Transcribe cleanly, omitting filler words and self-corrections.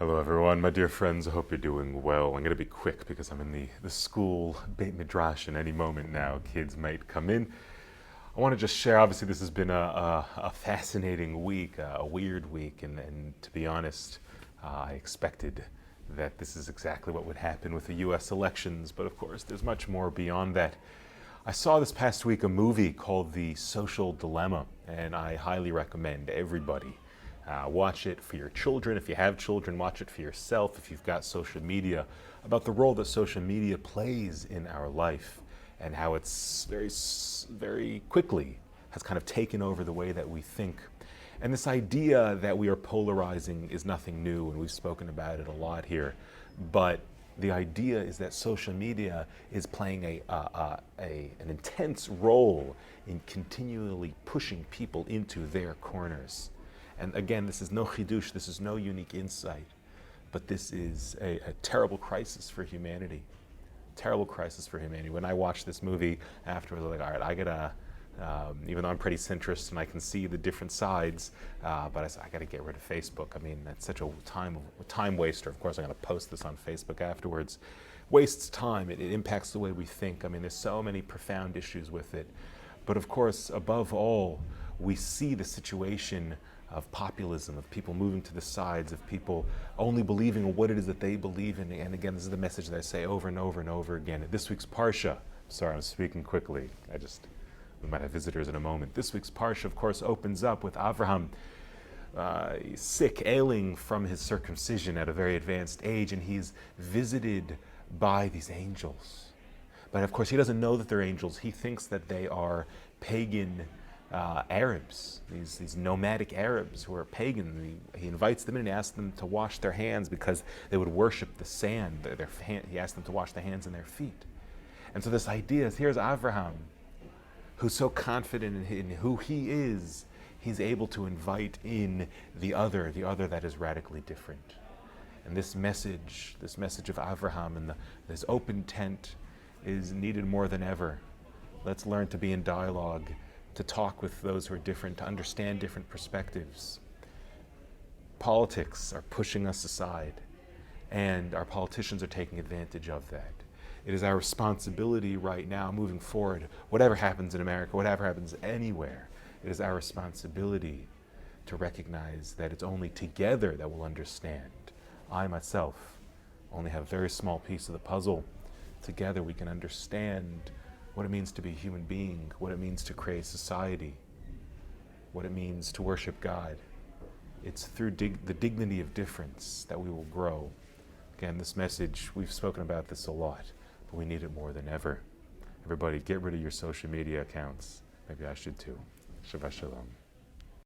Hello everyone, my dear friends, I hope you're doing well. I'm going to be quick because I'm in the school Beit Midrash and any moment now kids might come in. I want to just share, obviously this has been a fascinating week, a weird week, and to be honest, I expected that this is exactly what would happen with the US elections, but of course there's much more beyond that. I saw this past week a movie called The Social Dilemma, and I highly recommend everybody watch it for your children. If you have children, watch it for yourself. If you've got social media, about the role that social media plays in our life and how it's very quickly has kind of taken over the way that we think. And this idea that we are polarizing is nothing new, and we've spoken about it a lot here. But the idea is that social media is playing an intense role in continually pushing people into their corners. And again, this is no chidush, this is no unique insight, but this is a terrible crisis for humanity. Terrible crisis for humanity. When I watched this movie afterwards, I was like, all right, I gotta, even though I'm pretty centrist and I can see the different sides, but I said, I gotta get rid of Facebook. I mean, that's such a time waster. Of course, I'm gonna post this on Facebook afterwards. Wastes time, it impacts the way we think. I mean, there's so many profound issues with it. But of course, above all, we see the situation of populism, of people moving to the sides, of people only believing in what it is that they believe in. And again, this is the message that I say over and over and over again. This week's Parsha, sorry, I'm speaking quickly. We might have visitors in a moment. This week's Parsha, of course, opens up with Avraham sick, ailing from his circumcision at a very advanced age, and he's visited by these angels. But of course, he doesn't know that they're angels. He thinks that they are pagan Arabs, these nomadic Arabs who are pagan. He invites them in and asks them to wash their hands because they would worship the sand. He asked them to wash their hands and their feet. And so this idea is, here's Avraham, who's so confident in who he is, he's able to invite in the other that is radically different. And this message of Avraham and this open tent is needed more than ever. Let's learn to be in dialogue, to talk with those who are different, to understand different perspectives. Politics are pushing us aside, and our politicians are taking advantage of that. It is our responsibility right now, moving forward, whatever happens in America, whatever happens anywhere, it is our responsibility to recognize that it's only together that we'll understand. I myself only have a very small piece of the puzzle. Together we can understand what it means to be a human being, what it means to create society, what it means to worship God. It's through the dignity of difference that we will grow. Again, this message, we've spoken about this a lot, but we need it more than ever. Everybody, get rid of your social media accounts. Maybe I should too. Shabbat Shalom.